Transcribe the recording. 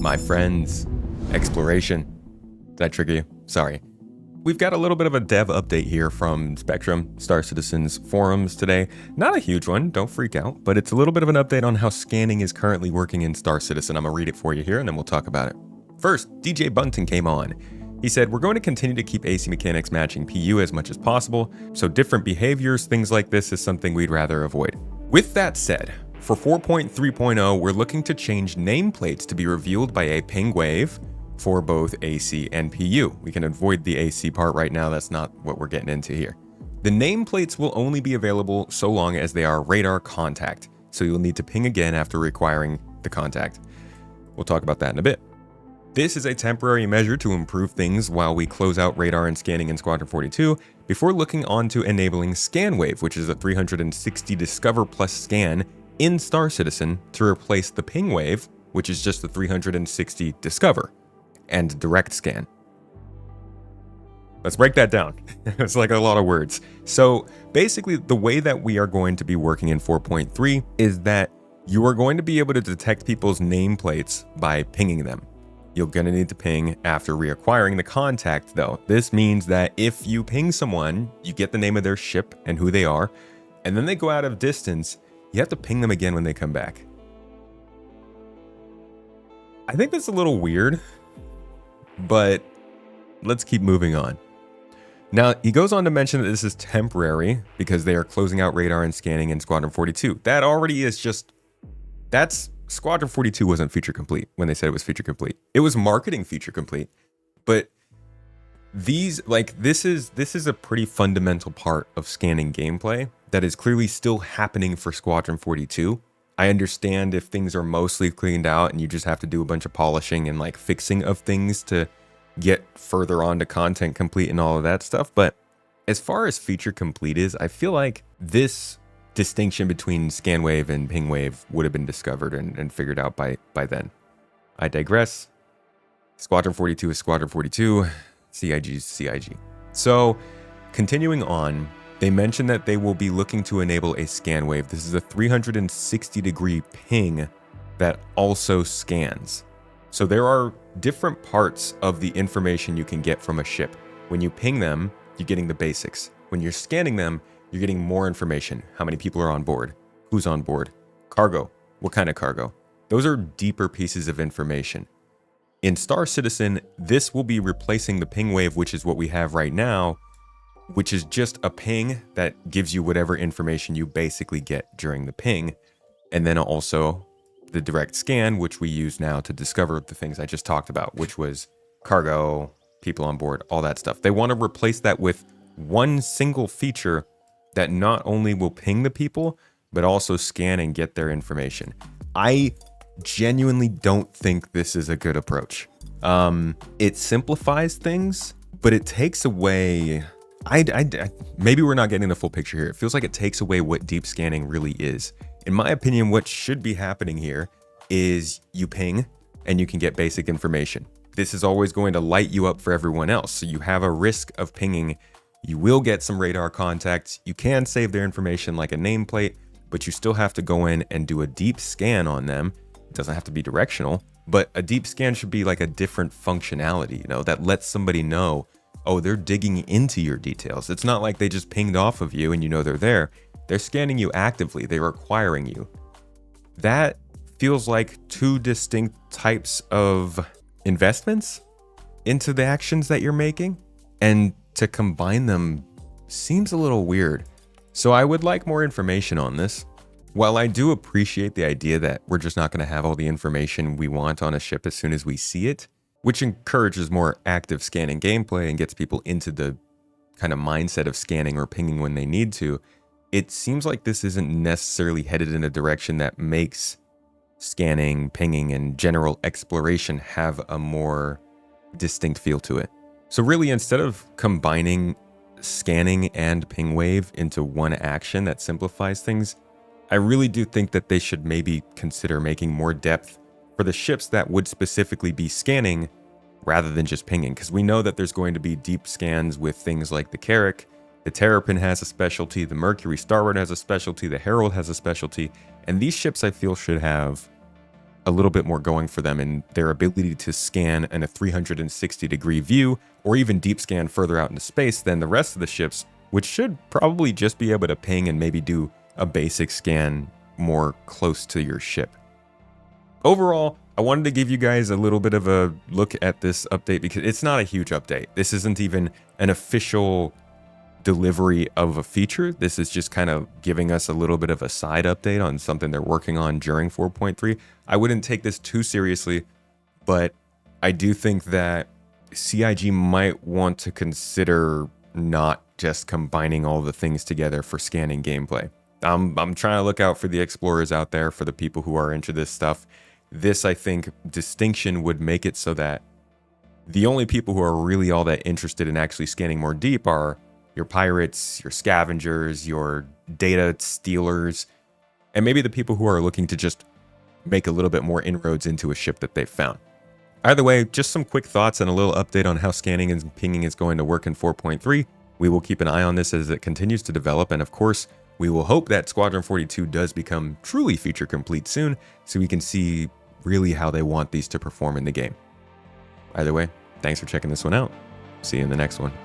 My friends, exploration. Did that trigger you? Sorry. We've got a little bit of a dev update here from Spectrum, Star Citizen's forums today. Not a huge one, don't freak out, but it's a little bit of an update on how scanning is currently working in Star Citizen. I'm gonna read it for you here and then we'll talk about it. First, DJ Bunton came on. He said, we're going to continue to keep AC mechanics matching PU as much as possible, so different behaviors, things like this is something we'd rather avoid. With that said, for 4.3.0, we're looking to change nameplates to be revealed by a ping wave for both AC and PU. We can avoid the AC part right now, that's not what we're getting into here. The nameplates will only be available so long as they are radar contact, so you'll need to ping again after requiring the contact. We'll talk about that in a bit. This is a temporary measure to improve things while we close out radar and scanning in Squadron 42 before looking on to enabling ScanWave, which is a 360 Discover plus scan in Star Citizen to replace the ping wave, which is just the 360 Discover and direct scan. Let's break that down. It's like a lot of words. So basically the way that we are going to be working in 4.3 is that you are going to be able to detect people's nameplates by pinging them. You're going to need to ping after reacquiring the contact though. This means that if you ping someone, you get the name of their ship and who they are, and then they go out of distance, you have to ping them again when they come back. I think that's a little weird, but let's keep moving on. Now, he goes on to mention that this is temporary because they are closing out radar and scanning in Squadron 42. That already is just, that's, Squadron 42 wasn't feature complete when they said it was feature complete. It was marketing feature complete, but these, like, this is a pretty fundamental part of scanning gameplay that is clearly still happening for Squadron 42. I understand if things are mostly cleaned out and you just have to do a bunch of polishing and like fixing of things to get further on to content complete and all of that stuff. But as far as feature complete is, I feel like this distinction between ScanWave and PingWave would have been discovered and figured out by then. I digress. Squadron 42 is Squadron 42, CIG is CIG. So continuing on, they mentioned that they will be looking to enable a ScanWave. This is a 360 degree ping that also scans. So there are different parts of the information you can get from a ship. When you ping them, you're getting the basics. When you're scanning them, you're getting more information. How many people are on board? Who's on board? Cargo. What kind of cargo? Those are deeper pieces of information. In Star Citizen, this will be replacing the ping wave, which is what we have right now, which is just a ping that gives you whatever information you basically get during the ping. And then also the direct scan, which we use now to discover the things I just talked about, which was cargo, people on board, all that stuff. They want to replace that with one single feature that not only will ping the people, but also scan and get their information. I genuinely don't think this is a good approach. It simplifies things, but it takes away... maybe we're not getting the full picture here. It feels like it takes away what deep scanning really is. In my opinion, what should be happening here is you ping and you can get basic information. This is always going to light you up for everyone else. So you have a risk of pinging. You will get some radar contacts. You can save their information like a nameplate, but you still have to go in and do a deep scan on them. It doesn't have to be directional, but a deep scan should be like a different functionality, you know, that lets somebody know, oh, they're digging into your details. It's not like they just pinged off of you and you know they're there. They're scanning you actively. They're acquiring you. That feels like two distinct types of investments into the actions that you're making. And to combine them seems a little weird. So I would like more information on this. While I do appreciate the idea that we're just not going to have all the information we want on a ship as soon as we see it, which encourages more active scanning gameplay and gets people into the kind of mindset of scanning or pinging when they need to, it seems like this isn't necessarily headed in a direction that makes scanning, pinging, and general exploration have a more distinct feel to it. So really, instead of combining scanning and ping wave into one action that simplifies things, I really do think that they should maybe consider making more depth for the ships that would specifically be scanning rather than just pinging, because we know that there's going to be deep scans with things like the Carrack. The Terrapin has a specialty, the Mercury Starboard has a specialty, the Herald has a specialty, and these ships I feel should have a little bit more going for them in their ability to scan in a 360-degree view, or even deep scan further out into space than the rest of the ships, which should probably just be able to ping and maybe do a basic scan more close to your ship. Overall, I wanted to give you guys a little bit of a look at this update because it's not a huge update. This isn't even an official delivery of a feature. This is just kind of giving us a little bit of a side update on something they're working on during 4.3. I wouldn't take this too seriously, but I do think that CIG might want to consider not just combining all the things together for scanning gameplay. I'm trying to look out for the explorers out there, for the people who are into this stuff. This, I think, distinction would make it so that the only people who are really all that interested in actually scanning more deep are your pirates, your scavengers, your data stealers, and maybe the people who are looking to just make a little bit more inroads into a ship that they've found. Either way, just some quick thoughts and a little update on how scanning and pinging is going to work in 4.3. We will keep an eye on this as it continues to develop, and of course, we will hope that Squadron 42 does become truly feature complete soon, so we can see really how they want these to perform in the game. Either way, thanks for checking this one out. See you in the next one.